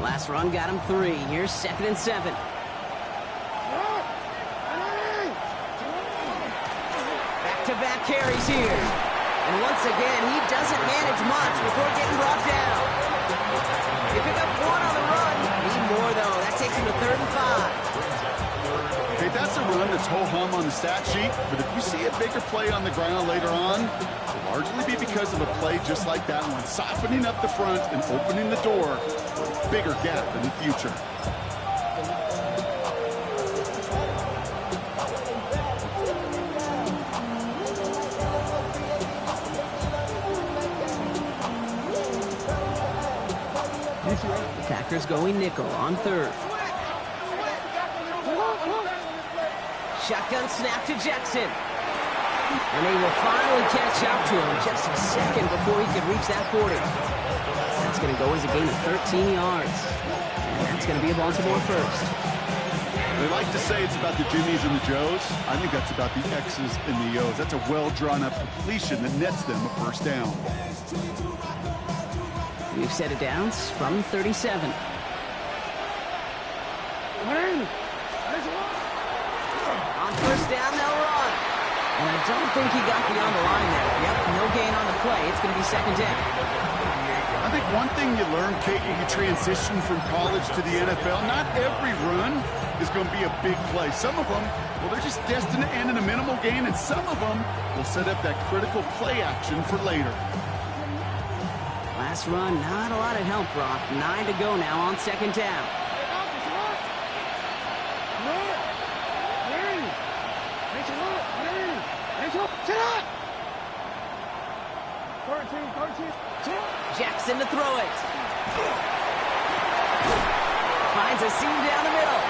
Last run got him 3. Here's 2nd and 7. Back-to-back carries here. And once again, he doesn't manage much before getting brought down. They pick up 1 on the run. Need more, though. That takes him to 3rd and 5. Okay, that's a run that's ho-hum on the stat sheet, but if you see a bigger play on the ground later on, it'll largely be because of a play just like that one, softening up the front and opening the door for a bigger gap in the future. The Packers going nickel on 3rd. Shotgun snap to Jackson. And they will finally catch up to him just a second before he could reach that 40. That's going to go as a gain of 13 yards. And that's going to be a Baltimore first. They like to say it's about the Jimmies and the Joes. I think that's about the X's and the O's. That's a well-drawn-up completion that nets them a first down. We've set it down from 37. On first down, they'll run. And I don't think he got beyond the line there. Yep, no gain on the play. It's going to be 2nd down. I think one thing you learn, Kate, when you transition from college to the NFL, not every run is going to be a big play. Some of them, well, they're just destined to end in a minimal gain, and some of them will set up that critical play action for later. Last run, not a lot of help, Brock. 9 to go now on 2nd down. Jackson to throw it. Finds a seam down the middle.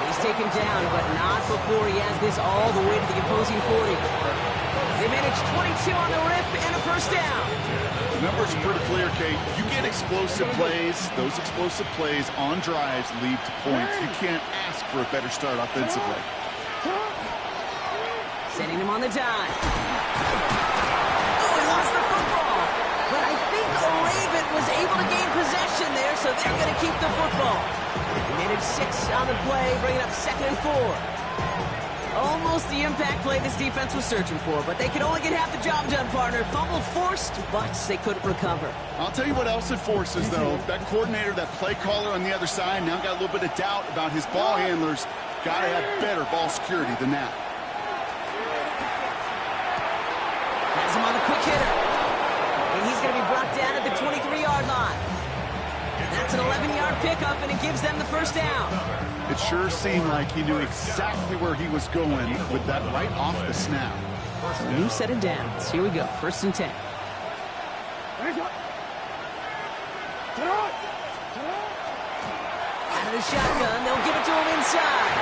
He's taken down, but not before he has this all the way to the opposing 40. They manage 22 on the rip and a first down. The numbers are pretty clear, Kate. You get explosive plays. Those explosive plays on drives lead to points. You can't ask for a better start offensively. Sending him on the dive. Oh, he lost the football. But I think Raven was able to gain possession there, so they're going to keep the football. They managed 6 on the play, bringing up 2nd and 4. Almost the impact play this defense was searching for, but they could only get half the job done, partner. Fumble forced, but they couldn't recover. I'll tell you what else it forces, though. That coordinator, that play caller on the other side, now got a little bit of doubt about his ball handlers. Got to have better ball security than that. Has him on the quick hitter. And he's going to be brought down at the 23-yard line. That's an 11-yard pickup, and it gives them the first down. It sure seemed like he knew exactly where he was going with that right off the snap. So a new set of downs. Here we go. 1st and 10. Out of the shotgun, they'll give it to him inside.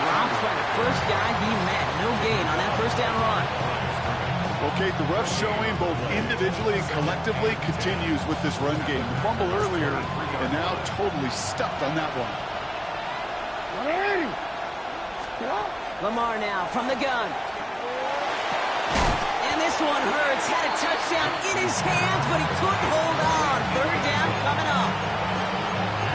Dropped by the first guy he met. No gain on that first down run. Okay, the rough showing both individually and collectively continues with this run game. The fumble earlier, and now totally stuffed on that one. Lamar now from the gun. And this one hurts. Had a touchdown in his hands, but he couldn't hold on. 3rd down coming up.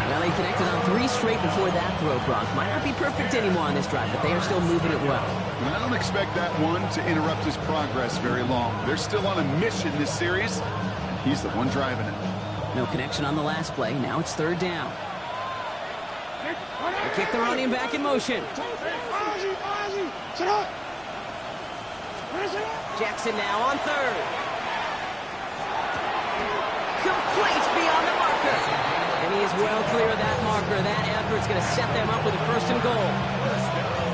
Well, he connected on 3 straight before that throw, Brock. Might not be perfect anymore on this drive, but they are still moving it well. And I don't expect that one to interrupt his progress very long. They're still on a mission this series. He's the one driving it. No connection on the last play. Now it's 3rd down. They kick the running back in motion. Jackson now on 3rd. Complete beyond the marker. And he is well clear of that marker. That effort's going to set them up with a 1st and goal.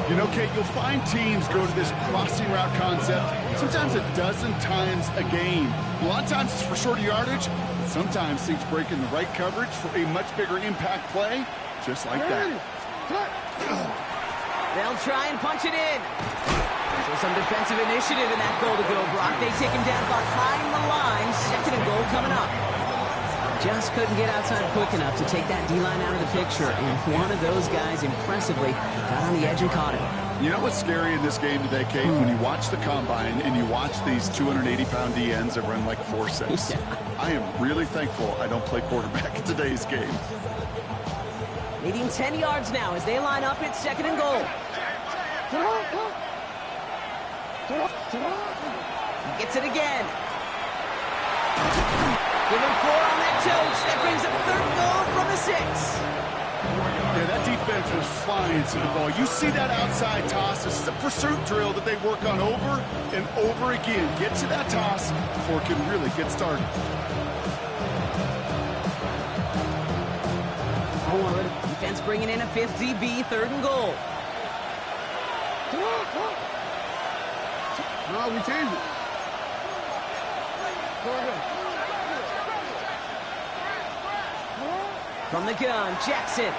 You know, Kate, you'll find teams go to this crossing route concept sometimes a dozen times a game. A lot of times it's for shorter yardage, but sometimes things break in the right coverage for a much bigger impact play, just like that. They'll try and punch it in. So some defensive initiative in that goal to go, Brock. They take him down behind the line. 2nd and goal coming up. Just couldn't get outside quick enough to take that D-line out of the picture, and one of those guys impressively got on the edge and caught him. You know what's scary in this game today, Kate? When you watch the combine and you watch these 280-pound DNs that run like 4.6. Yeah. I am really thankful I don't play quarterback in today's game. Needing 10 yards now as they line up at 2nd and goal. He gets it again. Give him 4 on that toast. That brings up 3rd and goal from the 6. Yeah, that defense was flying to the ball. You see that outside toss. This is a pursuit drill that they work on over and over again. Get to that toss before it can really get started. Defense bringing in a 5th DB, 3rd and goal. No, we change it. From the gun, Jackson.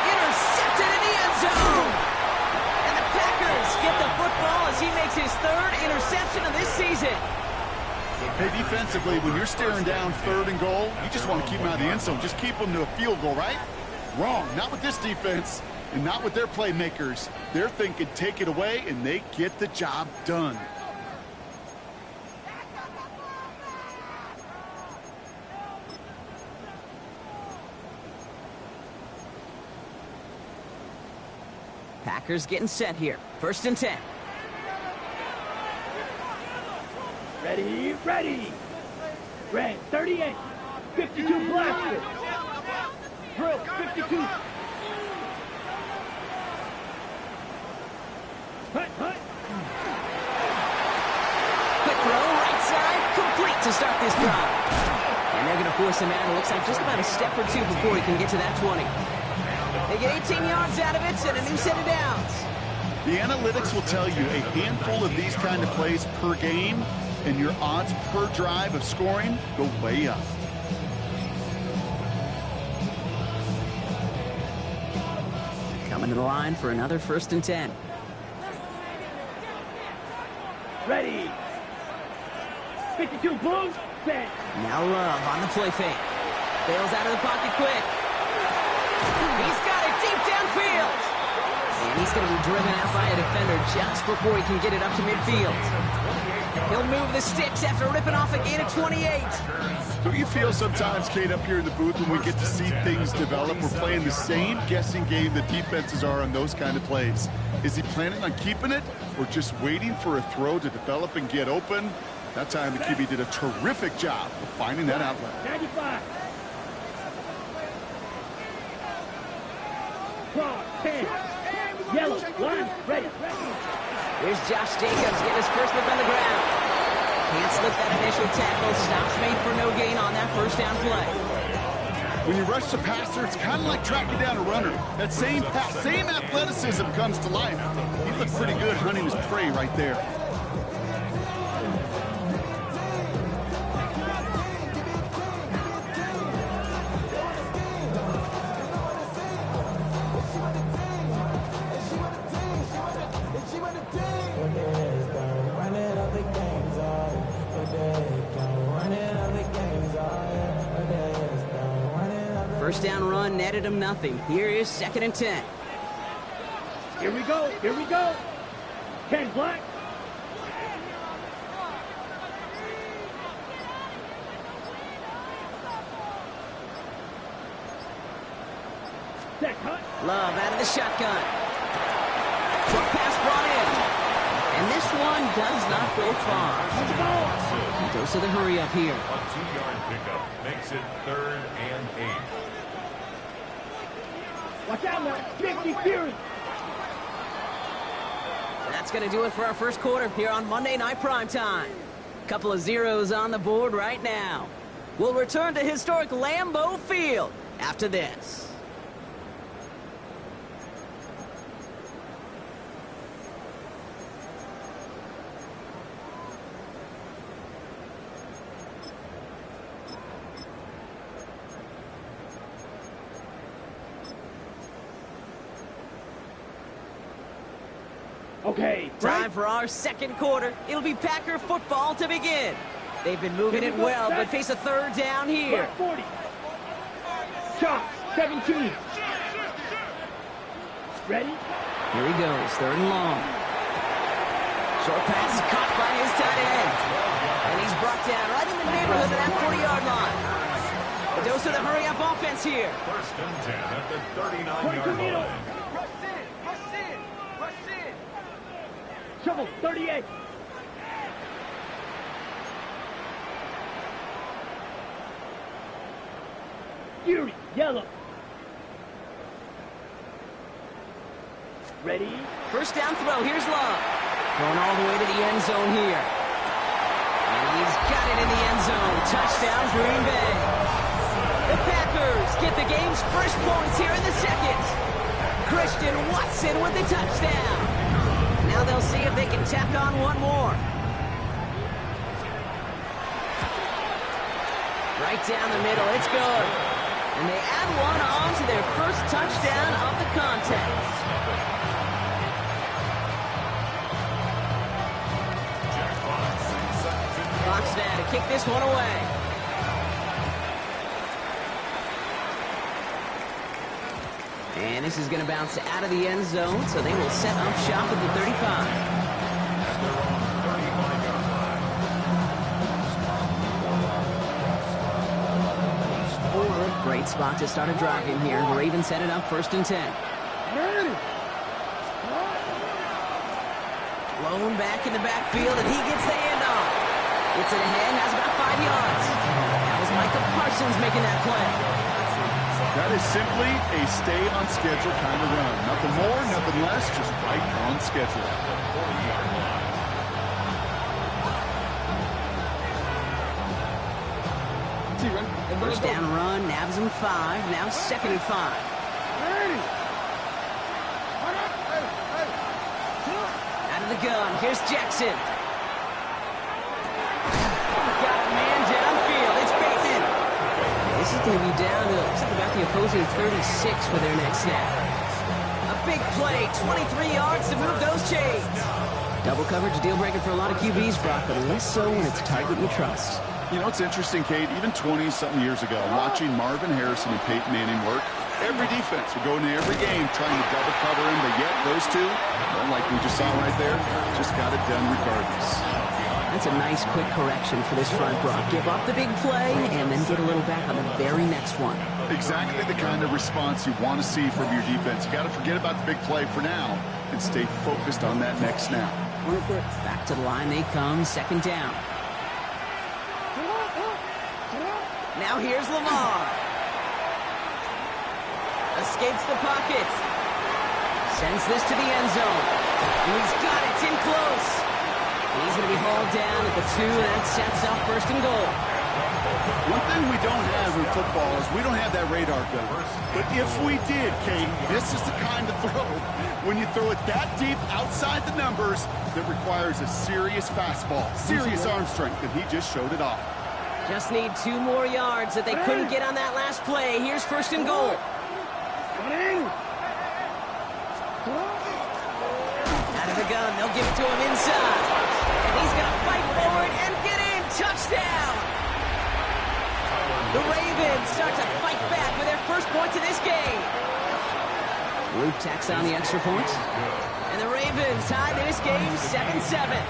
Intercepted in the end zone. And the Packers get the football as he makes his 3rd interception of this season. Hey, defensively, when you're staring down 3rd and goal, you just want to keep them out of the end zone. Just keep them to a field goal, right? Wrong. Not with this defense and not with their playmakers. They're thinking take it away, and they get the job done. Packers getting set here. 1st and 10. Ready, ready. Red, 38. 52 blaster. Drill, 52. Hut, hut. Quick throw, right side, complete to start this drive. And they're going to force him out. It looks like just about a step or 2 before he can get to that 20. They get 18 yards out of it and a new set of downs. The analytics will tell you a handful of these kind of plays per game, and your odds per drive of scoring go way up. Coming to the line for another 1st and 10. Ready. 52 boom, set. Now Love on the play fake. Bails out of the pocket quick. He's got it deep downfield. And he's going to be driven out by a defender just before he can get it up to midfield. He'll move the sticks after ripping off a gain of 28. Don't you feel sometimes, Kate, up here in the booth when we get to see things develop, we're playing the same guessing game that defenses are on those kind of plays? Is he planning on keeping it or just waiting for a throw to develop and get open? That time the QB did a terrific job of finding that outlet. 95. Cross, 10. Yellow, line, ready. Here's Josh Jacobs getting his first look on the ground. Can't slip that initial tackle. Stops made for no gain on that 1st down play. When you rush the passer, it's kind of like tracking down a runner. That same pass, same athleticism comes to life. He looked pretty good hunting his prey right there. First down run netted him nothing. Here is 2nd and 10. Here we go, here we go. 10 black. Set cut. Love out of the shotgun. Quick pass brought in. And this one does not go far. Goes to the hurry up here. A 2-yard pickup makes it 3rd and 8. Watch out now, 50 Fury. That's going to do it for our first quarter here on Monday Night Primetime. Couple of zeros on the board right now. We'll return to historic Lambeau Field after this. Okay, Time for our second quarter. It'll be Packer football to begin. They've been moving it well, but face a 3rd down here. 40. Shot, 17. Ready? Here he goes, 3rd and long. Short pass caught by his tight end. And he's brought down right in the neighborhood of that 40-yard line. The dose of the hurry-up offense here. 1st and 10 at the 39-yard line. Shovel, 38. Fury, yellow. Ready? 1st down throw, here's Love. Going all the way to the end zone here. And he's got it in the end zone. Touchdown, Green Bay. The Packers get the game's first points here in the 2nd. Christian Watson with the touchdown. Now they'll see if they can tack on one more. Right down the middle, it's good. And they add one on to their first touchdown of the contest. Fox now to kick this one away. And this is going to bounce out of the end zone, so they will set up shop at the 35. Great spot to start a drive in here. The Ravens set it up 1st and 10. Lone back in the backfield, and he gets the handoff. Gets it ahead, has about 5 yards. That was Micah Parsons making that play. That is simply a stay-on-schedule kind of run. Nothing more, nothing less, just right on schedule. First down run, nabs him 5, now 2nd and 5. Out of the gun, here's Jackson. Got a man downfield, it's Bateman. This is going to be down to, looks like about the opposing 36 for their next snap. A big play, 23 yards to move those chains. Double coverage, deal breaker for a lot of QBs, Brock, but less so when it's a target you trust. You know, it's interesting, Kate, even 20-something years ago, watching Marvin Harrison and Peyton Manning work, every defense would go into every game trying to double cover him, but yet those two, well, like we just saw right there, just got it done regardless. That's a nice quick correction for this front, Brock. Give up the big play and then get a little back on the very next one. Exactly the kind of response you want to see from your defense. You got to forget about the big play for now and stay focused on that next snap. Back to the line they come, 2nd down. Now here's Lamar. Escapes the pocket. Sends this to the end zone. And he's got it. It's in close. And he's going to be hauled down at the 2, and that sets up 1st and goal. One thing we don't have in football is we don't have that radar gun. But if we did, Kate, this is the kind of throw, when you throw it that deep outside the numbers, that requires a serious fastball, serious arm strength, and he just showed it off. Just need 2 more yards that they couldn't get on that last play. Here's 1st and goal. Out of the gun, they'll give it to him inside. And he's going to fight forward and get in. Touchdown! The Ravens start to fight back with their first points of this game. Luke tacks on the extra point. And the Ravens tie this game 7-7.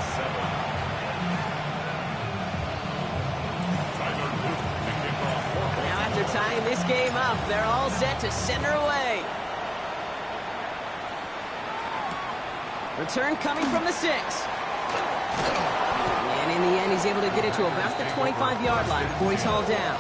Tying this game up, they're all set to send her away. Return coming from the 6. And in the end, he's able to get it to about the 25-yard line before he's hauled down.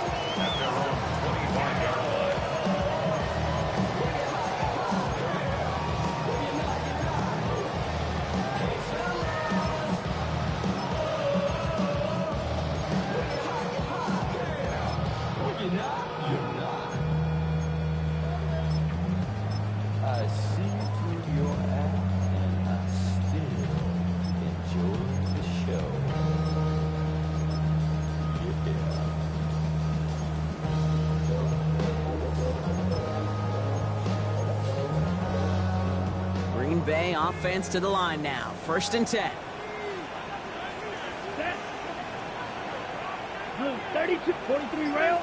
Bay offense to the line now. 1st and 10. Blue 32, 43 rail.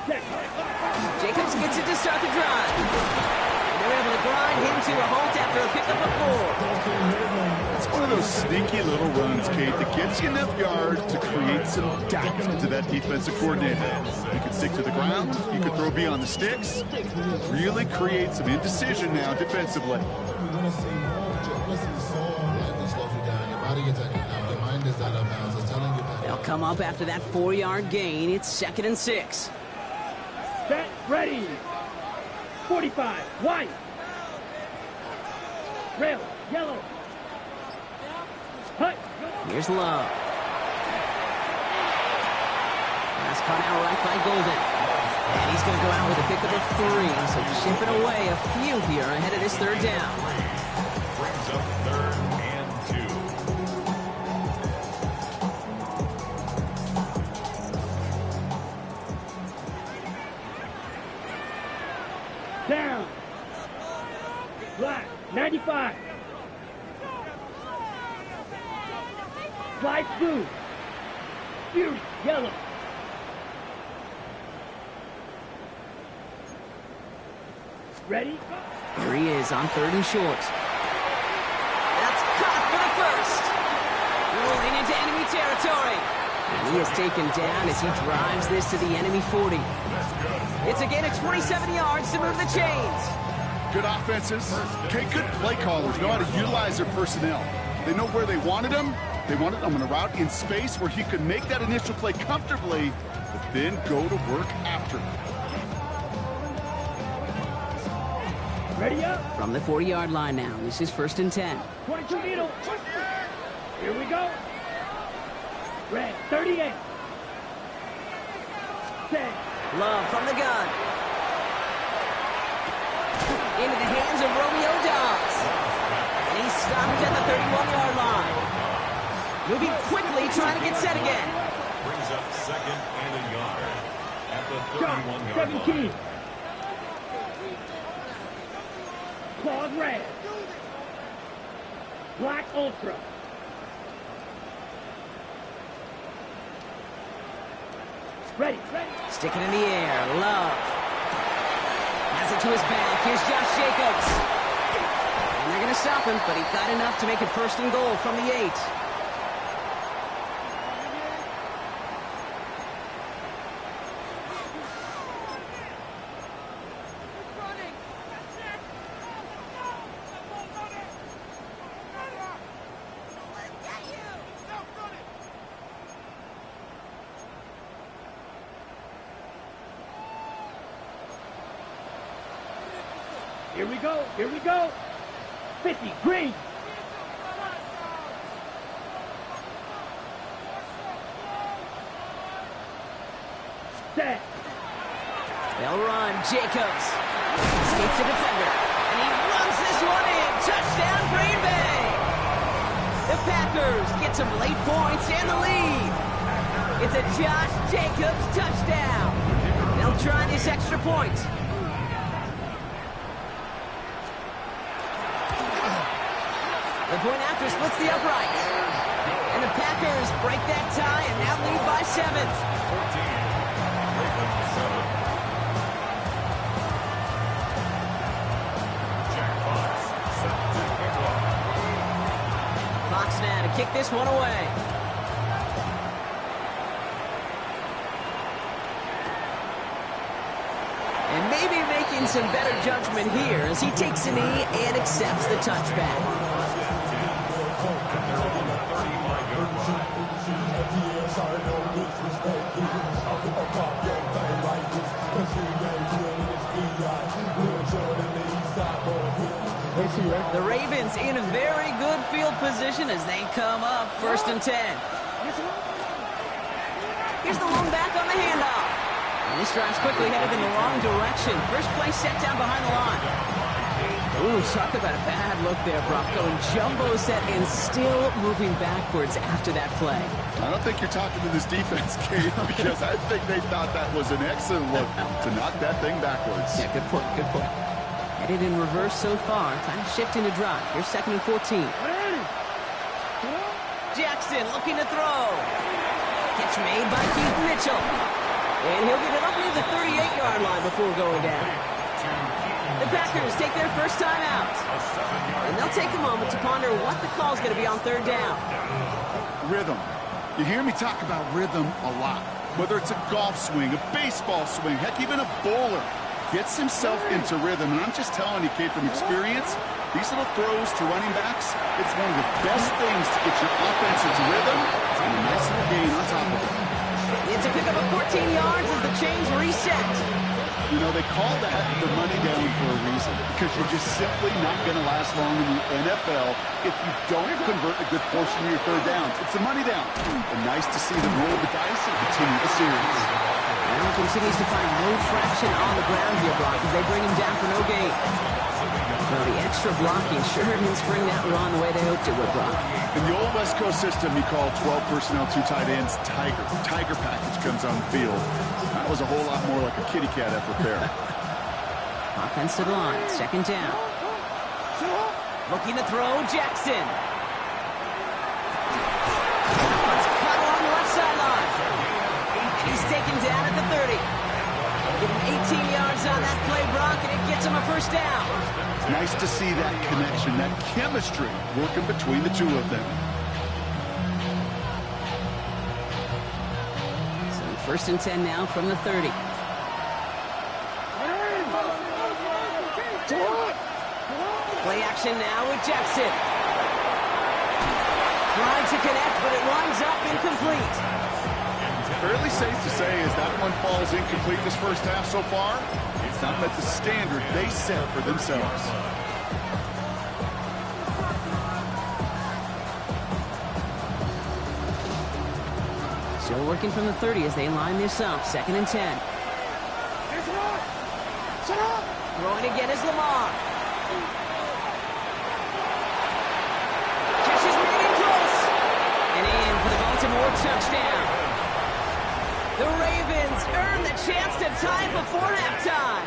Jacobs gets it to start the drive. And they're able to grind him to a halt after a pickup of 4. It's one of those sneaky little runs, Kate, that gets you enough yards to create some doubt to that defensive coordinator. You can stick to the ground. You can throw beyond the sticks. Really create some indecision now defensively. They'll come up after that 4-yard gain. It's 2nd and 6. Set, ready. 45, white. Rail, yellow. Hut. Here's Love. Pass caught out right by Golden. And he's going to go out with a pickup of 3. So chipping away a few here ahead of this 3rd down. Brings up 3rd and 2. Down. Black, 95. Slide through. Fury, yellow. Ready? Here he is on 3rd and short. That's caught for the first. Rolling into enemy territory. And he is taken down as he drives this to the enemy 40. It's a gain of 27 yards to move the chains. Good offenses. Okay, good play callers know how to utilize their personnel. They know where they wanted them. They wanted them on a route in space where he could make that initial play comfortably, but then go to work after. Ready up. From the 40-yard line now, this is 1st and 10. 22 needle. Here we go. Red, 38. Set. Love from the gun. Into the hands of Romeo Dobbs. And he's stopped at the 31-yard line. Moving quickly, trying to get set again. Brings up 2nd and a yard at the 31-yard 17. line. Claude red. Black ultra. Ready. Stick it in the air. Love. Has it to his back. Here's Josh Jacobs. And they're going to stop him, but he got enough to make it 1st and goal from the 8. Here we go. Here we go. 50, green. Set. They'll run. Jacobs escapes the defender. And he runs this one in. Touchdown, Green Bay. The Packers get some late points and the lead. It's a Josh Jacobs touchdown. They'll try this extra point. The point after splits the upright. And the Packers break that tie and now lead by 7. Fox now to kick this one away. And maybe making some better judgment here as he takes a knee and accepts the touchback. The Ravens in a very good field position as they come up 1st and 10. Here's the lone back on the handoff. And this drive's quickly headed in the wrong direction. First play set down behind the line. Ooh, talk about a bad look there, Brock. Going jumbo set and still moving backwards after that play. I don't think you're talking to this defense, Kate, because I think they thought that was an excellent look to knock that thing backwards. Yeah, good point, good point. Headed in reverse so far. Time to shift into drive. Here's 2nd and 14. Jackson looking to throw. Catch made by Keith Mitchell. And he'll get it up near the 38-yard line before going down. The Packers take their first time out. And they'll take a moment to ponder what the call is going to be on third down. Rhythm. You hear me talk about rhythm a lot. Whether it's a golf swing, a baseball swing, heck, even a bowler gets himself into rhythm. And I'm just telling you, kid, from experience, these little throws to running backs, it's one of the best things to get your offense into rhythm and a nice little gain on top of it. It's a pickup of 14 yards as the chains reset. You know, they call that the money down for a reason, because you're just simply not going to last long in the NFL if you don't convert a good portion of your third downs. It's a money down. And nice to see them roll the dice and continue the series. Now he continues to find no traction on the ground here, Brock, as they bring him down for no gain. Well, the extra blocking sure didn't spring that run the way they hoped it would, Brock. In the old West Coast system, you call 12 personnel, 2 tight ends, Tiger. Tiger package comes on the field. That was a whole lot more like a kitty cat effort there. Offensive line, second down. Looking to throw, Jackson. Let's cut along the left sideline. And he's taken down at the 30. Give him 18 yards on that play, Brock, and it gets him a first down. It's nice to see that connection, that chemistry working between the two of them. So first and 10 now from the 30. Play action now with Jackson. Trying to connect, but it winds up incomplete. Fairly safe to say as that one falls incomplete this first half so far, it's not met the standard they set for themselves. Still working from the 30 as they line this up. Second and 10. Throwing again is Lamar. Catches really close. And in for the Baltimore touchdown. The Ravens earn the chance to tie it before halftime.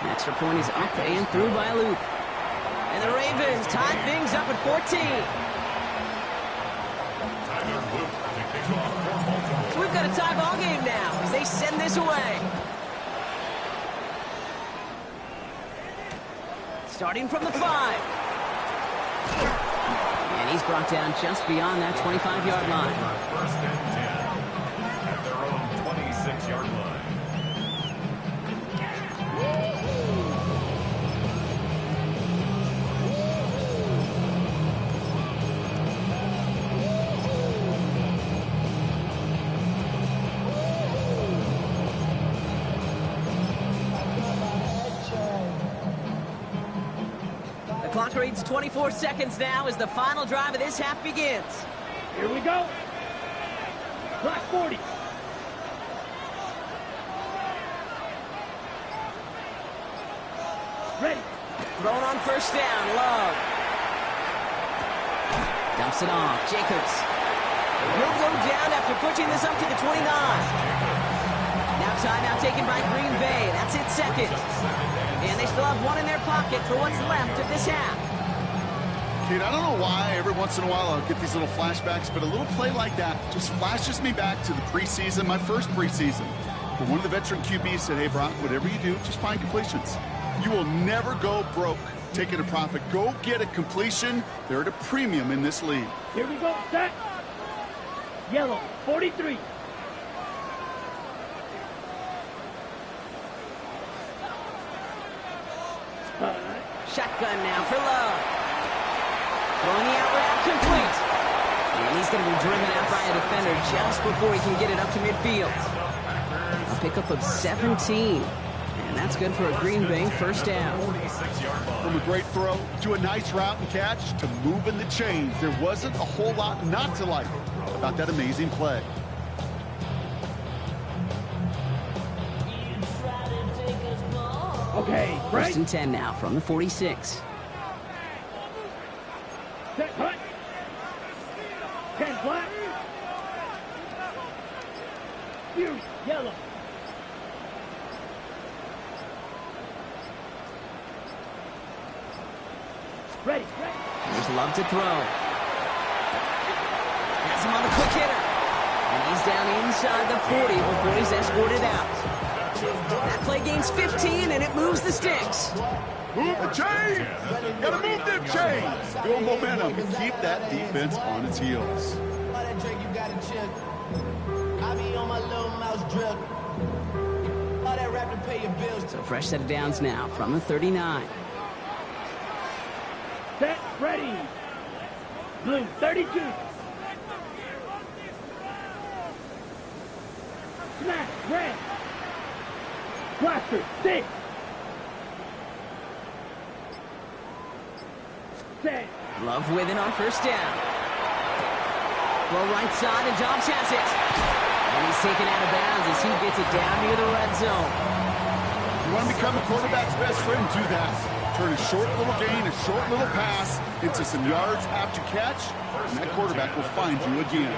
An extra point is up and through by Luke. And the Ravens tie things up at 14. So we've got a tie ball game now as they send this away. Starting from the 5. And he's brought down just beyond that 25-yard line. First and 10 at their own 26-yard line. The clock reads 24 seconds now as the final drive of this half begins. Here we go. Clock 40. Ready. Thrown on first down, Love. Dumps it off, Jacobs. He'll go down after pushing this up to the 29. Now timeout taken by Green Bay. That's it, second. And they still have one in their pocket for what's left of this half. Kid, I don't know why every once in a while I'll get these little flashbacks, but a little play like that just flashes me back to the preseason, my first preseason. Where one of the veteran QBs said, hey, Brock, whatever you do, just find completions. You will never go broke taking a profit. Go get a completion. They're at a premium in this league. Here we go. Set. Yellow. 43. Shotgun now for Love. Throwing the out route complete. And he's going to be driven out by a defender just before he can get it up to midfield. A pickup of 17. And that's good for a Green Bay first down. From a great throw to a nice route and catch to moving the chains, there wasn't a whole lot not to like about that amazing play. Okay, First right. and 10 now from the 46. Set, cut. 10 black. Fury, yellow. Ready, ready. There's Love to throw. Has him on the quick hitter. And he's down inside the 40 before he's escorted out. That play gains 15, and it moves the sticks. Move the chains! Gotta move them chains! Build momentum and keep that defense on its heels. So fresh set of downs now from the 39. Set, ready. Blue, 32. Snap, red. Blaster, 6. Set. Love with it on first down. Well, right side, and Dobbs has it. And he's taken out of bounds as he gets it down near the red zone. You want to become a quarterback's best friend? Do that. Turn a short little gain, a short little pass into some yards after catch, and that quarterback will find you again.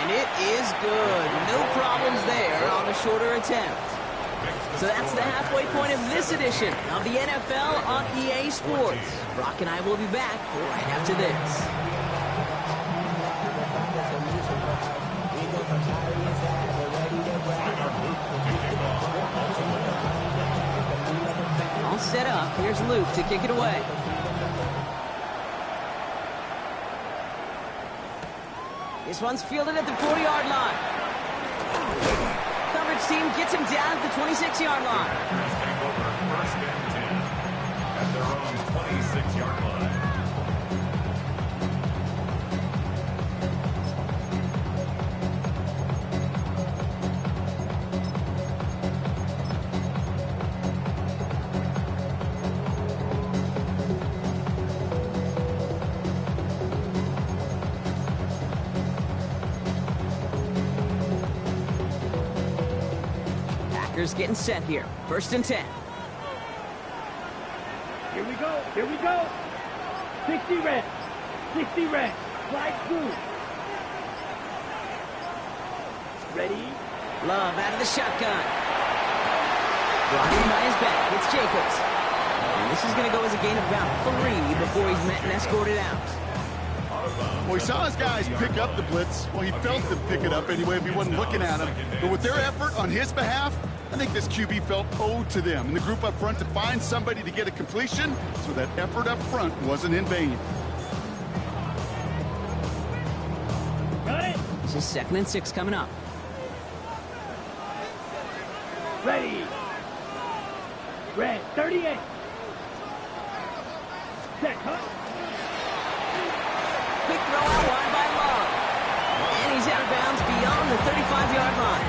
And it is good. No problems there on the shorter attempt. So that's the halfway point of this edition of the NFL on EA Sports. Brock and I will be back right after this. All set up. Here's Luke to kick it away. This one's fielded at the 40-yard line. Coverage team gets him down at the 26-yard line. First and 10 at their own 26-yard line. Getting set here. First and 10. Here we go. Here we go. 60 red. 60 red. Slide through. Ready? Love out of the shotgun. Brought in by his back. It's Jacobs. And this is going to go as a gain of about 3 before he's met and escorted out. Well, he saw his guys pick up the blitz. Well, he felt them pick it up anyway if he wasn't looking at him. But with their effort on his behalf, I think this QB felt owed to them and the group up front to find somebody to get a completion, so that effort up front wasn't in vain. Got it. This is 2nd and 6 coming up. Ready. Red, 38. Set, cut. Quick throw out wide by Love. And he's out of bounds beyond the 35-yard line.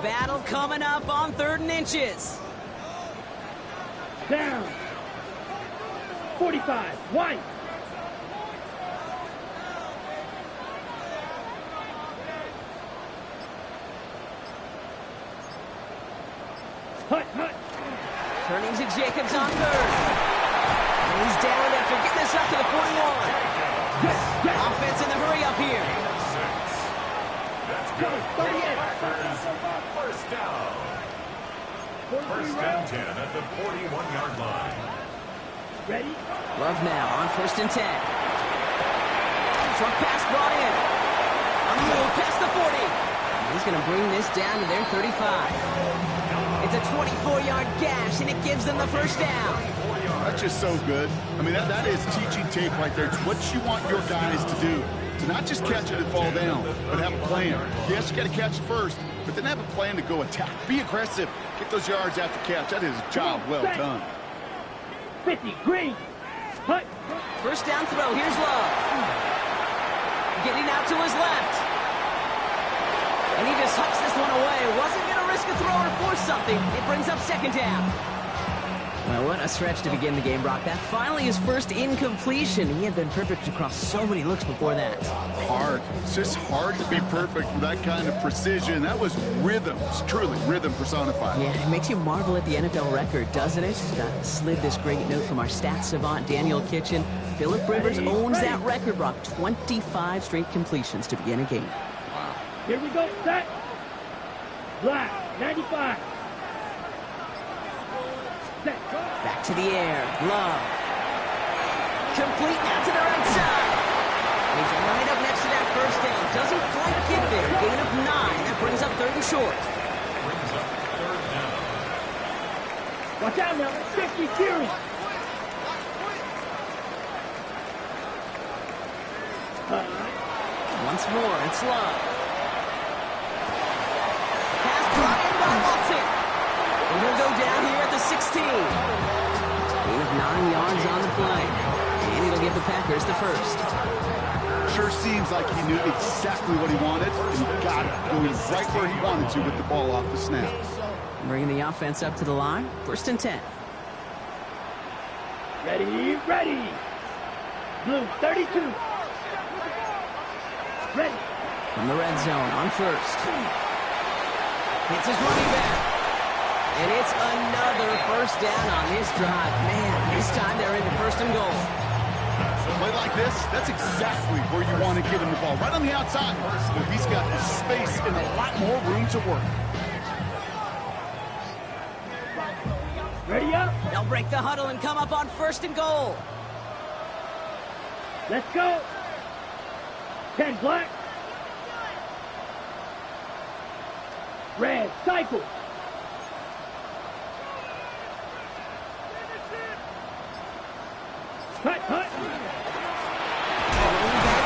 Battle coming up on 3rd and inches. Down. 45. White. Hut, hut. Turning to Jacobs on 3rd. And he's down after getting this up to the 41. Offense in the hurry up here. That's good. 38. First down. First and 10 at the 41-yard line. Ready? Love now on 1st and 10. Short pass brought in. On the move past the 40. He's going to bring this down to their 35. It's a 24-yard gash, and it gives them the first down. That's just so good. I mean, that is teaching tape right there. It's what you want your guys to do. To not just catch it and fall down, but have a plan. Yes, you got to catch it first, but then have a plan to go attack. Be aggressive. Get those yards after catch. That is a job well done. 50, green. Hut. First down throw. Here's Love. Getting out to his left. And he just hucks this one away. Wasn't going to risk a throw or force something. It brings up 2nd down. Well, what a stretch to begin the game, Brock. That finally his first incompletion. He had been perfect across so many looks before that. Hard. It's just hard to be perfect with that kind of precision. That was rhythm. It's truly rhythm personified. Yeah, it makes you marvel at the NFL record, doesn't it? Slid this great note from our stats savant, Daniel Kitchen. Phillip Rivers owns that record, Brock. 25 straight completions to begin a game. Wow. Here we go. Set. Black. 95. Set. Back to the air. Love. Complete now to the right side. And he's right up next to that first down. Doesn't quite get there. Gain of 9. That brings up 3rd and short. Brings up 3rd down. Watch out now. 50 series. Once more, it's Love. Pass brought in by Watson. And he'll go down here at the 16. Gain of 9 yards on the play. And it'll give the Packers the first. Sure seems like he knew exactly what he wanted, and he got it. Going right where he wanted to with the ball off the snap. Bringing the offense up to the line. 1st and 10. Ready, ready. Blue, 32. Ready. From the red zone on 1st. Hits his running back. And it's another 1st down on this drive. Man, this time they're into 1st and goal. Play like this, that's exactly where you want to get him the ball. Right on the outside. But he's got the space and a lot more room to work. Ready up. They'll break the huddle and come up on 1st and goal. Let's go. 10 black. Red, cycle. Cut, cut.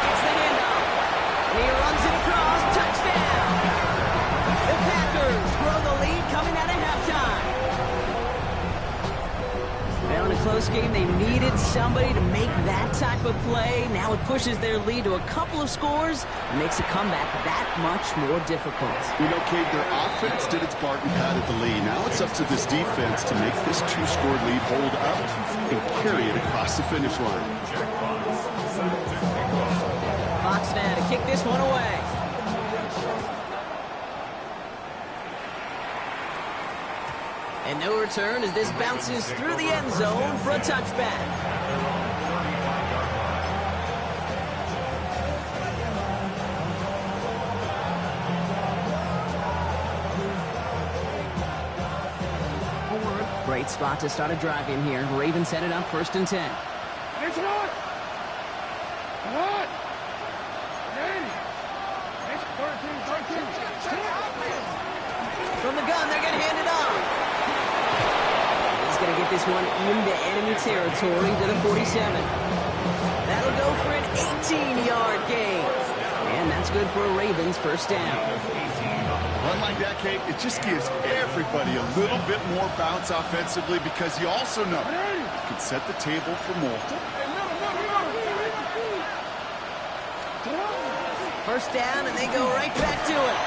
Gets the handoff. And he runs it across. Touchdown. The Packers grow the lead coming out of halftime. Well, in a close game, they needed somebody to make that type of play. Now it pushes their lead to a couple of scores and makes a comeback that much more difficult. You know, Kate, their offense did its part and patted the lead. Now it's up to this defense to make this 2-score lead hold up and carry it across the finish line. Fox now to kick this one away. And no return as this bounces through the end zone for a touchback. Great spot to start a drive in here. Ravens headed up 1st and 10. It's on. Come on. From the gun, they're going to hand it off. He's going to get this one into enemy territory to the 47. That'll go for an 18-yard gain. And that's good for a Ravens 1st down. Run like that, Kate, it just gives everybody a little bit more bounce offensively because you also know you can set the table for more. 1st down, and they go right back to it.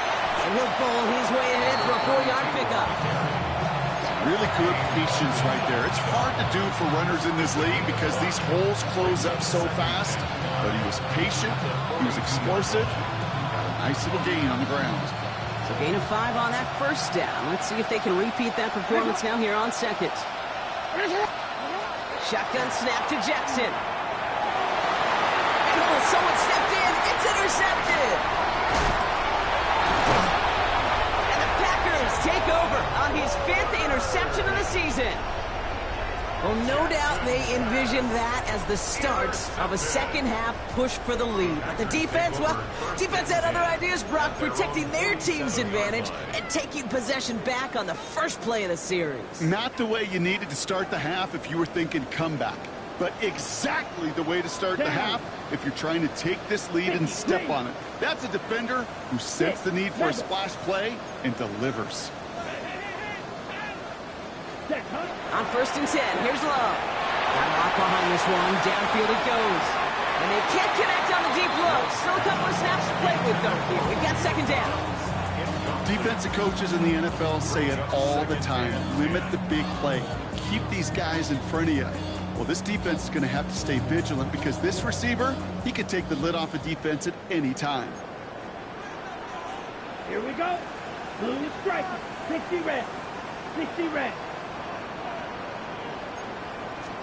And he'll pull his way ahead for a 4-yard pickup. Really good patience right there. It's hard to do for runners in this league because these holes close up so fast. But he was patient, he was explosive, got a nice little gain on the ground. So gain of 5 on that 1st down. Let's see if they can repeat that performance now here on 2nd. Shotgun snap to Jackson. And someone stepped in. It's intercepted. And the Packers take over on his 5th interception of the season. Well, no doubt they envisioned that as the start of a second-half push for the lead. But the defense, well, defense had other ideas, Brock, protecting their team's advantage and taking possession back on the first play of the series. Not the way you needed to start the half if you were thinking comeback, but exactly the way to start the half if you're trying to take this lead and step on it. That's a defender who senses the need for a splash play and delivers. On 1st and 10, here's Love. Got locked behind this one. Downfield it goes. And they can't connect on the deep low. Still a couple of snaps to play with, though. Here, we've got 2nd down. Defensive coaches in the NFL say it all the time. Limit the big play. Keep these guys in front of you. Well, this defense is going to have to stay vigilant because this receiver, he could take the lid off a defense at any time. Here we go. Blue is striking. 60 red. 60 red.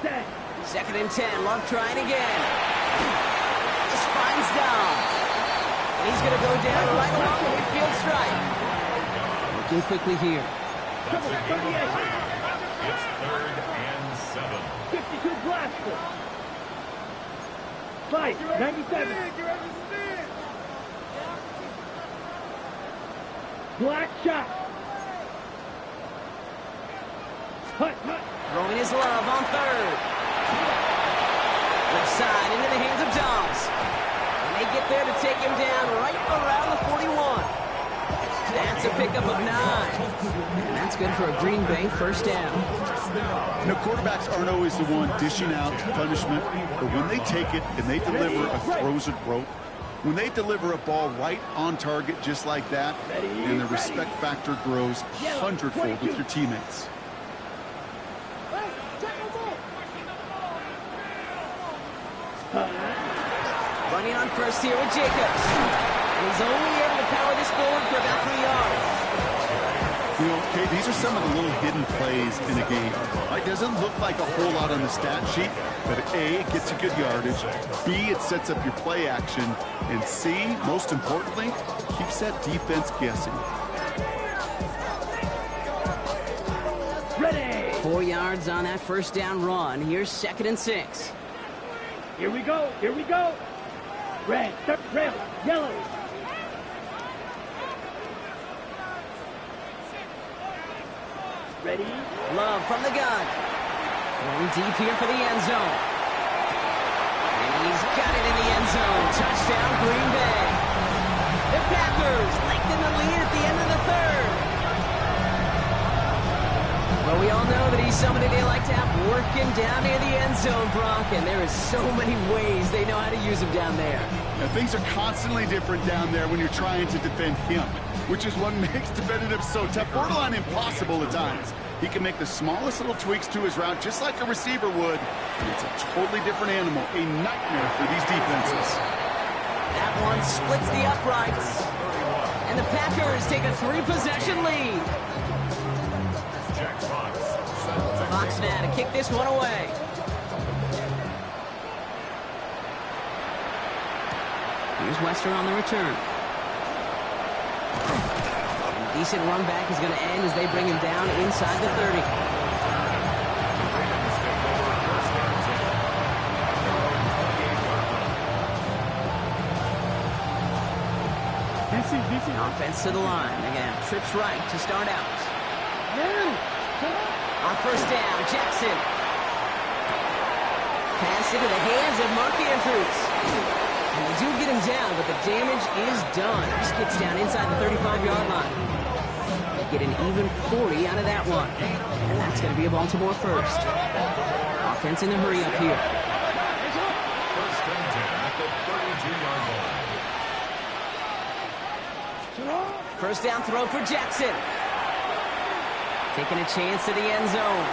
Set. 2nd and 10. Love trying again. This finds down. And he's going to go down right along the midfield stripe. Looking quickly here. That's a gain of 3. It's 3rd and 7. 52 blaster. Fight. 97. Black shot. Hut. Throwing his Love on 3rd. Left side into the hands of Dobbs. And they get there to take him down right around the 41. That's a pickup of 9. And that's good for a Green Bay first down. You know, quarterbacks aren't always the one dishing out punishment, but when they take it and they deliver a frozen rope, when they deliver a ball right on target just like that, and the respect factor grows 100-fold with your teammates. Running on first here with Jacobs. And he's only able to power this forward for about 3 yards. You know, okay, these are some of the little hidden plays in a game. It doesn't look like a whole lot on the stat sheet, but A, it gets you good yardage, B, it sets up your play action, and C, most importantly, keeps that defense guessing. Ready. 4 yards on that first down run. Here's 2nd and 6. Here we go. Here we go. Red. Red. Yellow. Ready. Love from the gun. Going deep here for the end zone. And he's got it in the end zone. Touchdown, Green Bay. The Packers lengthen the lead at the end of the 3rd. Well, we all know that he's somebody they like to have working down near the end zone, Brock, and there is so many ways they know how to use him down there. Now, things are constantly different down there when you're trying to defend him, which is what makes defending him so tough, borderline impossible at times. He can make the smallest little tweaks to his route just like a receiver would, and it's a totally different animal, a nightmare for these defenses. That one splits the uprights, and the Packers take a 3-possession lead. Fox now to kick this one away. Here's Wester on the return. And a decent run back is going to end as they bring him down inside the 30. Offense to the line. They're going to have trips right to start out. On first down, Jackson. Pass into the hands of Mark Andrews. And they do get him down, but the damage is done. This gets down inside the 35-yard line. They get an even 40 out of that one. And that's going to be a Baltimore first. Offense in the hurry up here. First and 10 at the 32-yard line. First down throw for Jackson. Taking a chance to the end zone.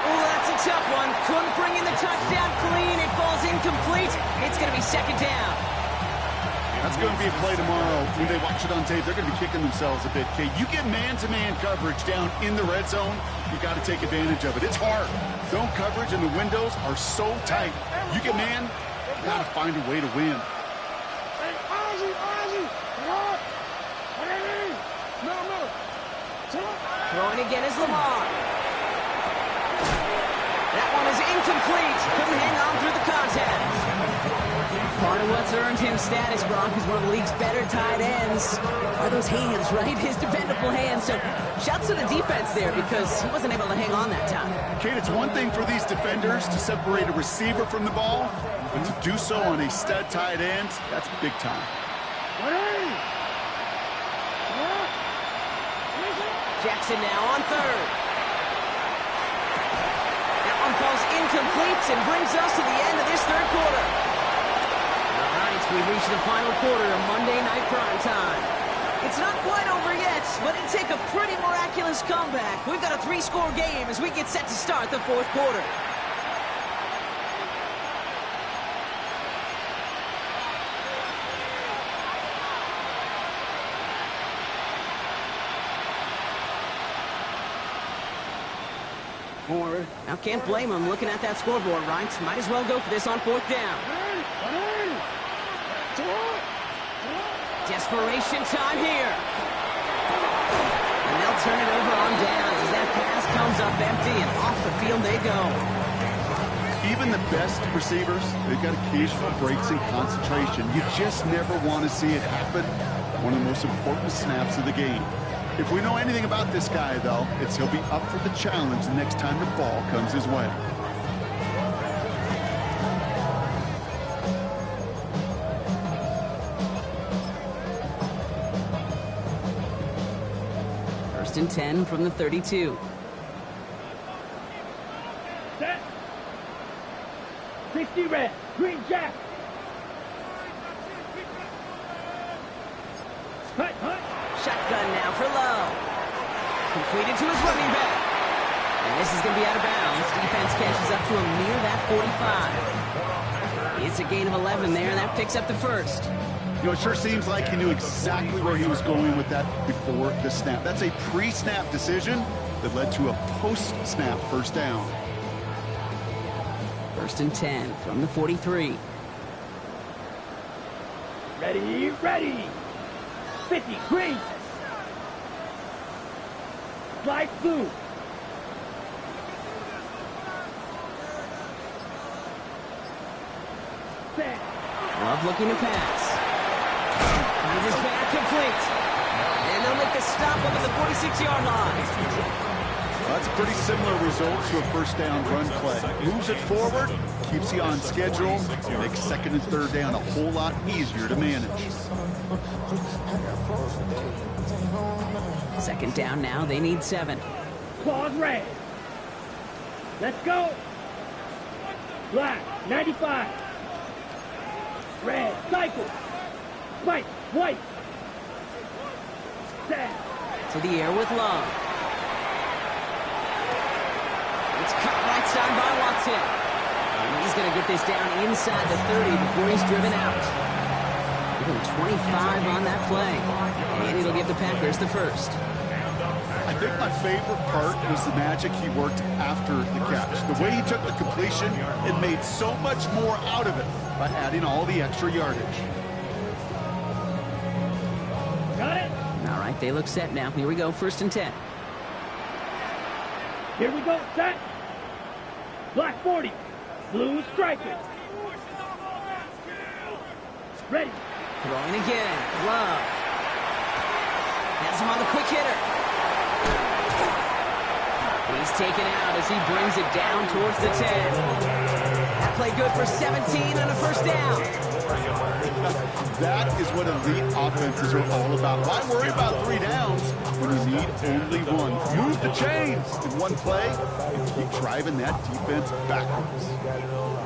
Oh, that's a tough one. Couldn't bring in the touchdown clean. It falls incomplete. It's going to be 2nd down. That's going to be a play tomorrow. When they watch it on tape, they're going to be kicking themselves a bit. Okay, you get man-to-man coverage down in the red zone, you got to take advantage of it. It's hard. Zone coverage and the windows are so tight. You get man, you got to find a way to win. Throwing again is Lamar. That one is incomplete. Couldn't hang on through the contact. Part of what's earned him status, Brock, is one of the league's better tight ends. Are those hands, right? His dependable hands. So shouts to the defense there because he wasn't able to hang on that time. Kate, it's one thing for these defenders to separate a receiver from the ball, but to do so on a stud tight end, that's big time. Jackson now on 3rd. That one falls incomplete and brings us to the end of this 3rd quarter. All right, we reach the final quarter of Monday Night Prime Time. It's not quite over yet, but it'd take a pretty miraculous comeback. We've got a 3-score game as we get set to start the fourth quarter. Now, can't blame him looking at that scoreboard, right? Might as well go for this on fourth down. Desperation time here. And they'll turn it over on downs as that pass comes up empty, and off the field they go. Even the best receivers, they've got occasional breaks in concentration. You just never want to see it happen. One of the most important snaps of the game. If we know anything about this guy, though, it's he'll be up for the challenge the next time the ball comes his way. First and 10 from the 32. Set. 60 red. Green jack. Hut, hut. Shotgun now for Lowe. Completed to his running back. And this is going to be out of bounds. Defense catches up to him near that 45. It's a gain of 11 there, and that picks up the first. You know, it sure seems like he knew exactly where he was going with that before the snap. That's a pre-snap decision that led to a post-snap first down. First and 10 from the 43. Ready, ready. 50, green. Slide blue. Set. Love looking to pass. Finds his back complete. And they'll make the stop up at the 46-yard line. Well, that's a pretty similar result to a first down run play. Moves it forward, keeps you on schedule, makes second and third down a whole lot easier to manage. Second down now, they need 7. Claws red. Let's go. Black, 95. Red, cycle. Spike, white. Set. To the air with Long. It's cut right side by Watson. And he's going to get this down inside the 30 before he's driven out. Give him 25 on that play. And it'll give the Packers the first. I think my favorite part was the magic he worked after the catch. The way he took the completion and made so much more out of it by adding all the extra yardage. Got it. All right, they look set now. Here we go, first and 10. Here we go, set. Black 40. Blue striker. Ready. Throwing again. Love. Has him on the quick hitter. He's taken out as he brings it down towards the 10. That play good for 17 on a first down. That is what elite offenses are all about. Why worry about 3 downs when you need only 1? Move the chains in one play and keep driving that defense backwards.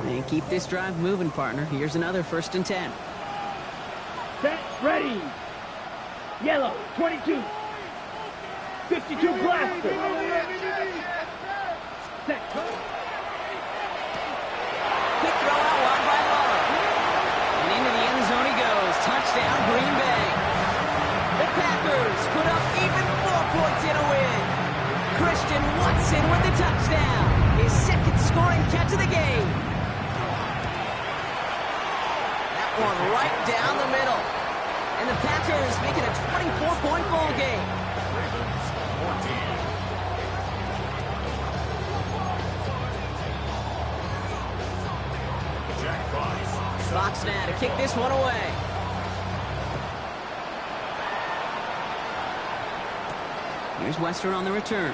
And keep this drive moving, partner. Here's another first and 10. Set, ready. Yellow, 22. 52 blaster. Set. Quick throw out wide by Love. And into the end zone he goes. Touchdown, Green Bay. The Packers put up even more points in a win. Christian Watson with the touchdown. His second scoring catch of the game. That one right down the middle. And the Packers make it a 24-point ball game. Fox now to kick this one away. Here's Wester on the return.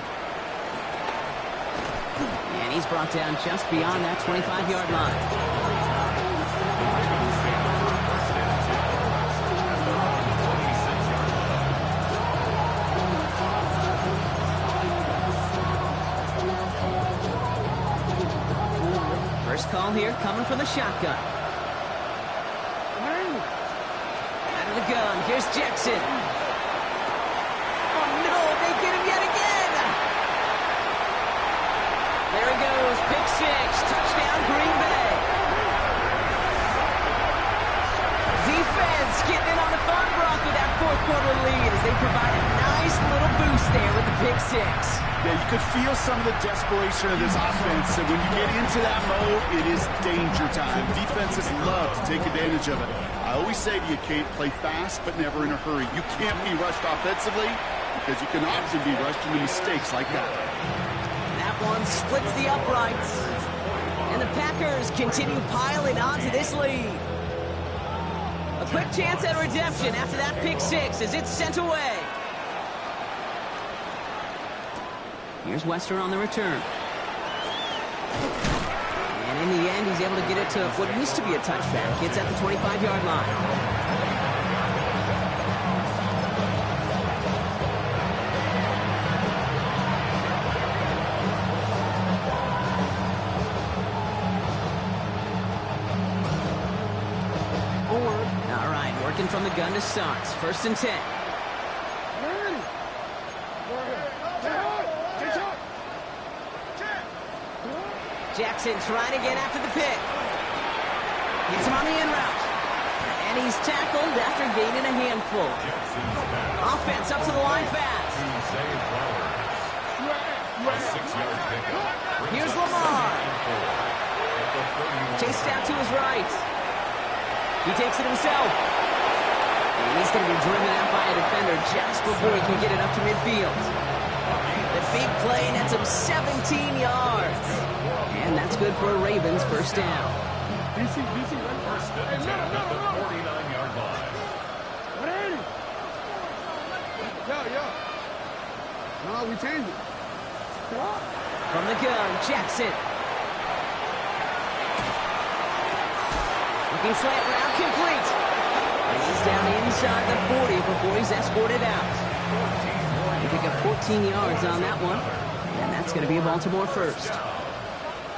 And he's brought down just beyond that 25-yard line. First call here coming from the shotgun. Out of the gun, here's Jackson. pick six. Touchdown, Green Bay. Defense getting in on the fun bronc with that fourth quarter lead as they provide a nice little boost there with the pick six. Yeah, you could feel some of the desperation of this offense. And when you get into that mode, it is danger time. Defenses love to take advantage of it. I always say to you, Kate, play fast but never in a hurry. You can't be rushed offensively because you can often be rushed into mistakes like that. That one splits the uprights. And the Packers continue piling onto this lead. A quick chance at redemption after that pick six as it's sent away. Here's Wester on the return. And in the end, he's able to get it to what used to be a touchback. It's at the 25-yard line. All right, working from the gun to start. 1st and 10. Jackson trying again after the pick. Gets him on the in route. And he's tackled after gaining a handful. Offense up to the line fast. Here's Lamar. Chased out to his right. He takes it himself. And he's going to be driven out by a defender just before he can get it up to midfield. The big play nets him 17 yards. And that's good for a Ravens first down. First and 10 at the 49-yard line. No, we changed it. From the gun, Jackson. Looking slant route complete. And he's down inside the 40 before he's escorted out. They pick up 14 yards on that one. And that's going to be a Baltimore first.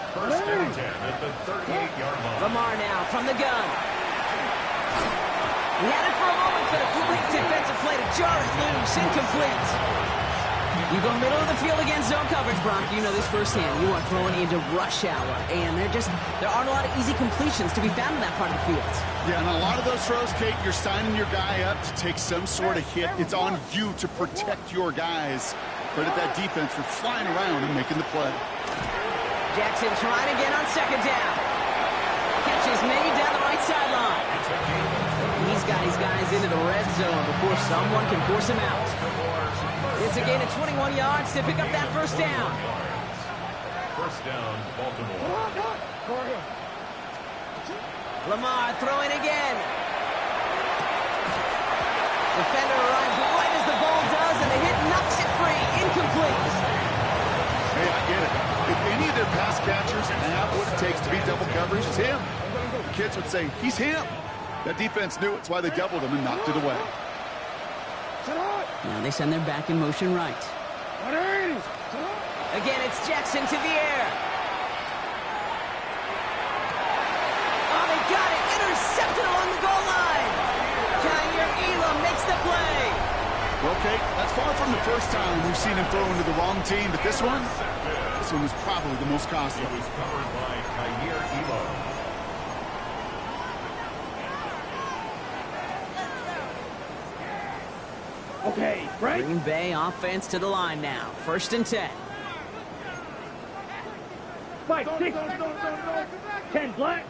First and 10 at the 38-yard line. Lamar now from the gun. He had it for a moment, but a great defensive play to jar it loose. Incomplete. You go middle of the field against zone coverage, Bronk. You know this firsthand. You are throwing into rush hour, and there aren't a lot of easy completions to be found in that part of the field. Yeah, and a lot of those throws, Kate, you're signing your guy up to take some sort of hit. It's on you to protect your guys. Credit that defense for flying around and making the play. Jackson trying again on 2nd down. Catch is made down the right sideline. He's got his guys into the red zone before someone can force him out. It's a gain of 21 yards to pick up that first down. First down, Baltimore. Lamar throwing again. Defender arrives right as the ball does, and the hit knocks it free. Incomplete. Hey, I get it. If any of their pass catchers have what it takes to beat double coverage, it's him. The kids would say, he's him. That defense knew it. It's why they doubled him and knocked it away. Now they send their back in motion right. Again, it's Jackson to the air. Oh, they got it. Intercepted along the goal line. Kyer Elam makes the play. Well, Kate, that's far from the first time we've seen him throw into the wrong team, but this one was probably the most costly. It was covered by Kyer Elam. Okay, right? Green Bay offense to the line now. 1st and 10. 5, 6, 10, black.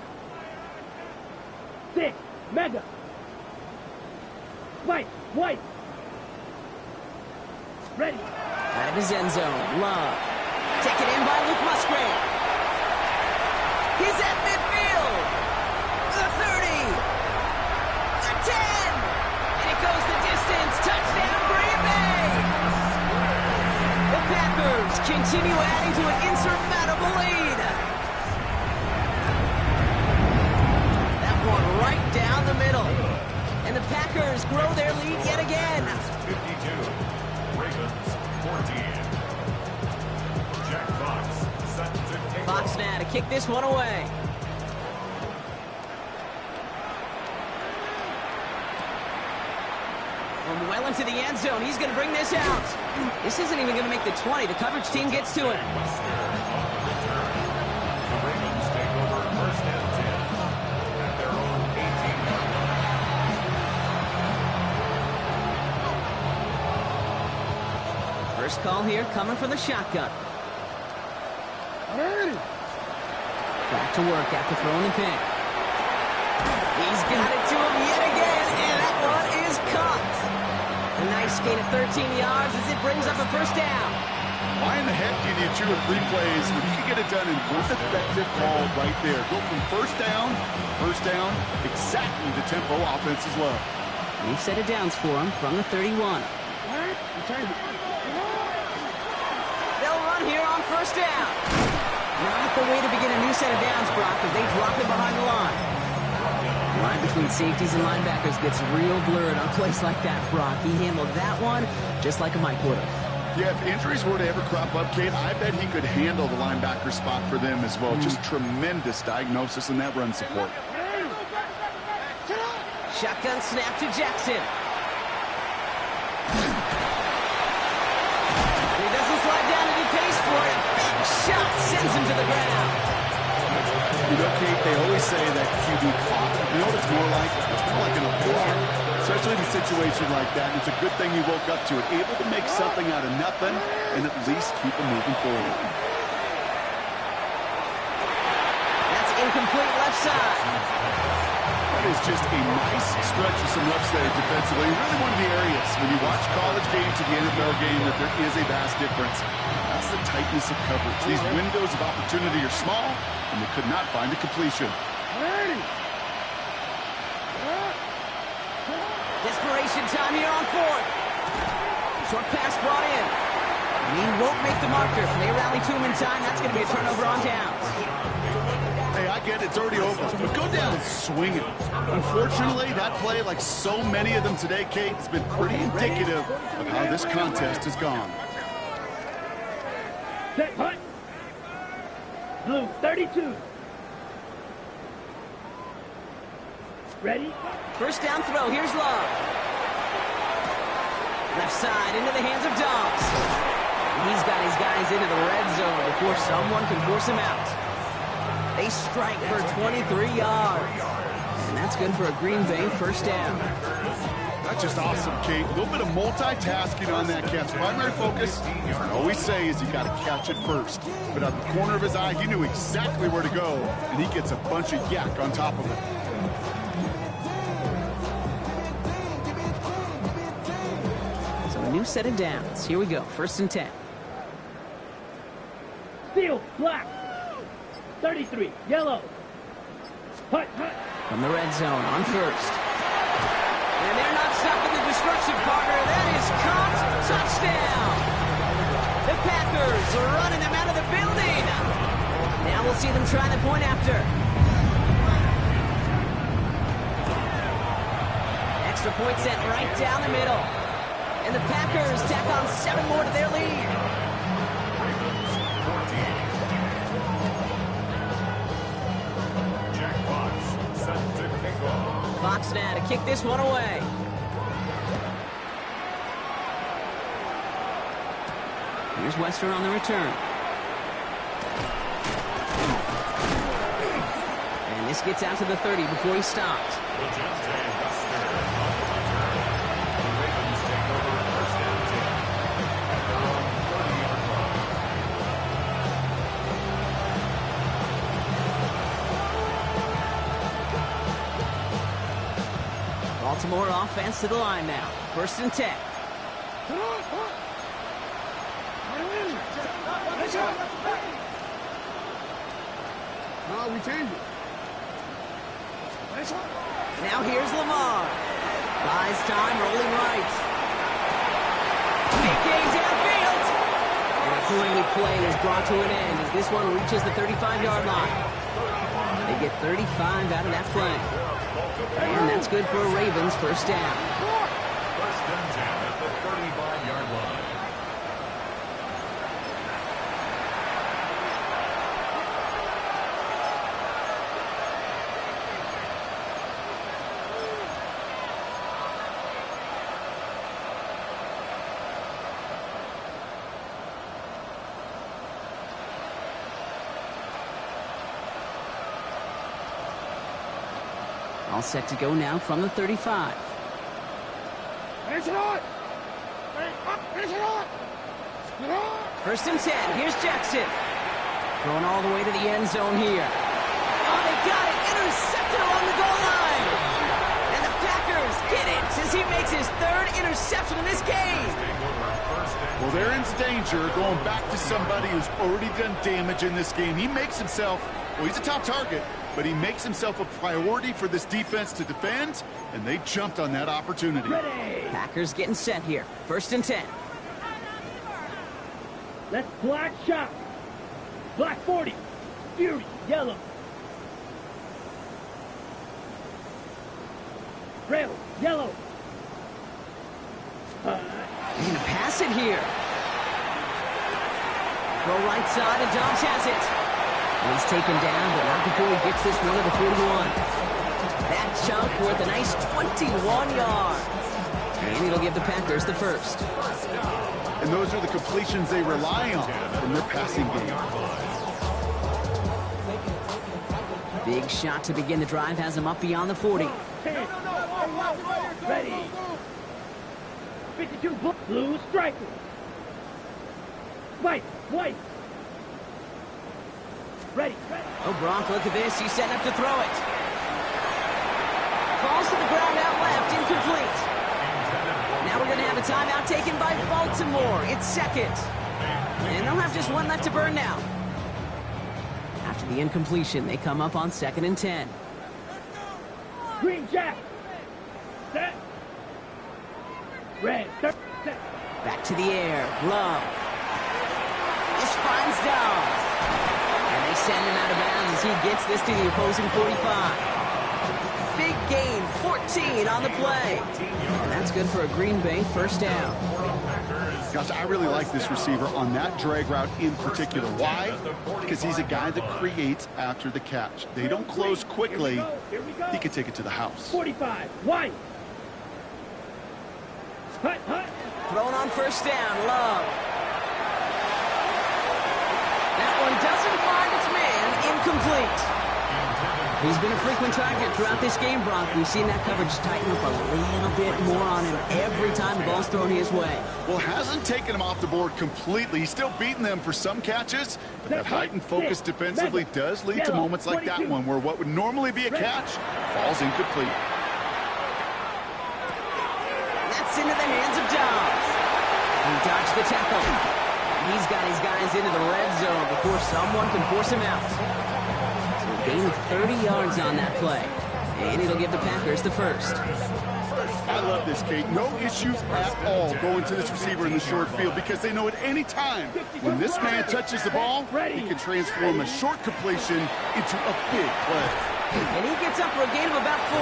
6, mega. 5, white. Ready. Out of his end zone. Love. Taken in by Luke Musgrave. He's at midfield. The 30. The 10. And it goes the distance. Touchdown, Green Bay. The Packers continue adding to an insurmountable lead. That one right down the middle. And the Packers grow their lead yet again. 52. Ravens 14. Jack Fox set to take Fox now to kick this one away. From well into the end zone, he's going to bring this out. This isn't even going to make the 20. The coverage team gets to him. First call here coming from the shotgun. Back to work after throwing the pick. He's got it to him yet again, and that one is caught. A nice gain of 13 yards as it brings up a first down. Why in the heck do you need 2 or 3 plays when you can get it done in one effective call right there? Go from first down, exactly the tempo offenses love. New set of downs for him from the 31. They'll run here on first down. Not the way to begin a new set of downs, Brock, as they drop it behind the line. The line between safeties and linebackers gets real blurred on plays like that, Brock. He handled that one just like a Mike would have. Yeah, if injuries were to ever crop up, Kate, I bet he could handle the linebacker spot for them as well. Just tremendous diagnosis in that run support. Shotgun snap to Jackson. He doesn't slide down any pace for it. Big shot sends him to the ground. You know, Kate, they always say that QB clock. You know what it's more like? It's more like an alarm. Especially in a situation like that. And it's a good thing he woke up to it. Able to make something out of nothing and at least keep him moving forward. That's incomplete left side. That is just a nice stretch of some reps there defensively. Really one of the areas when you watch college game to the NFL game that there is a vast difference. That's the tightness of coverage. These windows of opportunity are small, and they could not find a completion. Desperation time here on fourth. Short pass brought in. And he won't make the marker. If they rally to him in time, that's going to be a turnover on downs. Hey, I get it. It's already over. But go down swinging. Unfortunately, that play, like so many of them today, Kate, has been pretty indicative of how this contest has gone. Set, punt. Blue, 32. Ready? First down throw. Here's Love. Left side into the hands of Dobbs. He's got his guys into the red zone before someone can force him out. They strike for 23 yards. And that's good for a Green Bay first down. That's just awesome, Kate. A little bit of multitasking on that catch. Primary focus, I always say, is you got to catch it first. But out the corner of his eye, he knew exactly where to go, and he gets a bunch of yak on top of it. So a new set of downs. Here we go. First and 10. Steel, black. 33, yellow. Hut. From the red zone on first. And they're not stopping the destruction, partner. That is caught. Touchdown. The Packers are running them out of the building. Now we'll see them try the point after. Extra point sent right down the middle. And the Packers tack on 7 more to their lead. Fox now to kick this one away. Here's Western on the return. And this gets out to the 30 before he stopped. Baltimore offense to the line now. First and 10. We changed it. Now here's Lamar. Buys time, rolling right. Big gain downfield. And a great play is brought to an end as this one reaches the 35-yard line. They get 35 out of that play. And that's good for a Ravens first down. First and 10 at the 35-yard line. All set to go now from the 35. Finish it on! Finish it on! First and 10. Here's Jackson. Going all the way to the end zone here. Oh, they got it. Intercepted along the goal line. And the Packers get it as he makes his third interception in this game. Well, they're in danger going back to somebody who's already done damage in this game. He makes himself, well, he's a top target, but he makes himself a priority for this defense to defend, and they jumped on that opportunity. Ready. Packers getting set here. First and 10. Let's black shot. Black 40. Fury. Yellow. Rail. Yellow. And pass it here. Go right side, and Dobbs has it. And he's taken down, but not before he gets this one to the 41. That chunk worth a nice 21 yards. And it'll give the Packers the first. And those are the completions they rely on in their passing game. Big shot to begin the drive has him up beyond the 40. 10. Ready. 52 blue striker. White. Ready. Oh, Gronk, look at this. He's setting up to throw it. Falls to the ground out left, incomplete. Now we're going to have a timeout taken by Baltimore. It's second. And they'll have just one left to burn now. After the incompletion, they come up on 2nd and 10. Green Jack. Set. Red. Set. Back to the air. Love. This finds Dobbs. And they send him out of bounds as he gets this to the opposing 45. Big gain, 14 on the play. And that's good for a Green Bay first down. Gosh, I really like this receiver on that drag route in particular. Why? Because he's a guy that creates after the catch. They don't close quickly. He can take it to the house. 45. White. Hut. Thrown on first down, Love. That one doesn't find its man, incomplete. He's been a frequent target throughout this game, Bronk. We've seen that coverage tighten up a little bit more on him every time the ball's thrown his way. Well, hasn't taken him off the board completely. He's still beating them for some catches, but that heightened focus defensively does lead to moments like that one where what would normally be a catch falls incomplete. That's into the hands of Dobbs. He dodged the tackle. He's got his guys into the red zone before someone can force him out. So a gain of 30 yards on that play. And it'll give the Packers the first. I love this, Kate. No issues at all going to this receiver in the short field because they know at any time when this man touches the ball, he can transform a short completion into a big play. And he gets up for a gain of about 4.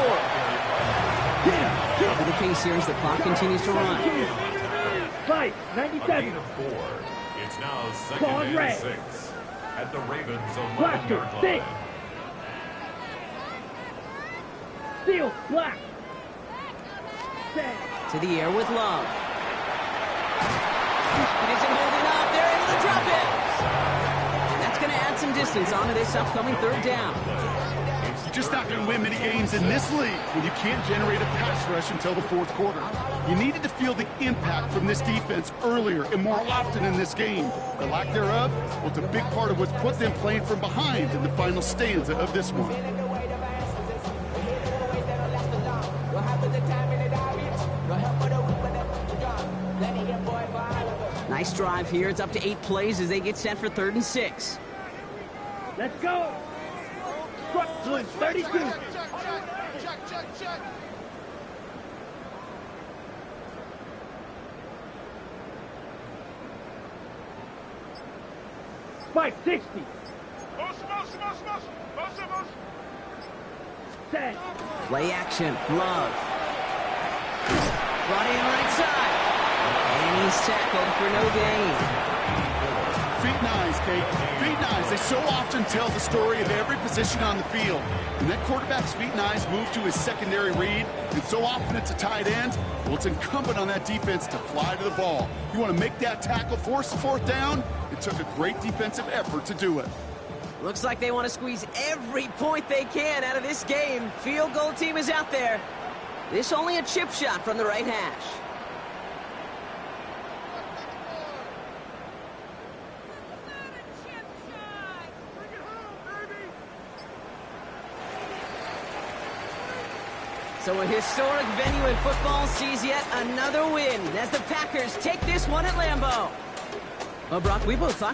Over the pace here as the clock continues to run. Fight. 97. It's now 2nd and 6 at the Ravens 11-yard line. 6. Seal. Black. To the air with Love. It isn't holding up. They're able to drop it. And that's going to add some distance onto this upcoming 3rd down. You're just not going to win many games in this league when you can't generate a pass rush until the 4th quarter. You needed to feel the impact from this defense earlier and more often in this game. The lack thereof, well, it's a big part of what's put them playing from behind in the final stanza of this one. Nice drive here. It's up to 8 plays as they get set for 3rd and 6. Let's go. 32. Check. Spike 60. Set. Play action. Love. Brought in right side. And he's tackled for no gain. Feet and eyes, Kate. Feet and eyes. They so often tell the story of every position on the field. When that quarterback's feet and eyes move to his secondary read, and so often it's a tight end, well, it's incumbent on that defense to fly to the ball. You want to make that tackle, force the 4th down? It took a great defensive effort to do it. Looks like they want to squeeze every point they can out of this game. Field goal team is out there. This only a chip shot from the right hash. So a historic venue in football sees yet another win as the Packers take this one at Lambeau. Well, Brock, we both thought